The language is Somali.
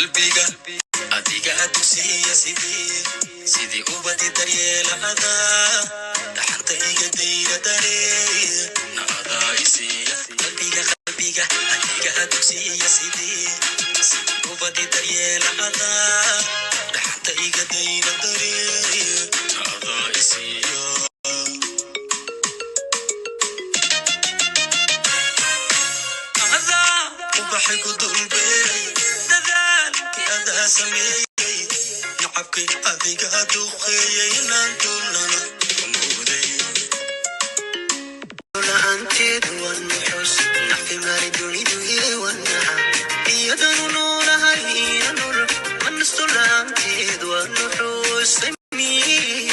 qalbiga adiga dugsiya sidii ubadi daryeelada dhaxanta iga dayra daree naqada isiya qalbiga adiga dugsiya sidii ubadi daryeelada dhaxanta iga dayra daree naqada isiya وبحق دولبي دذال هذا سمي نعبكي أذيك هدوخي نانتولنا مودي ولا أنتي دوان نحوس نحفي ماردوني دوي والنعم يدنو نورها هي نور من نستولا أنتي دوان نحوس سمي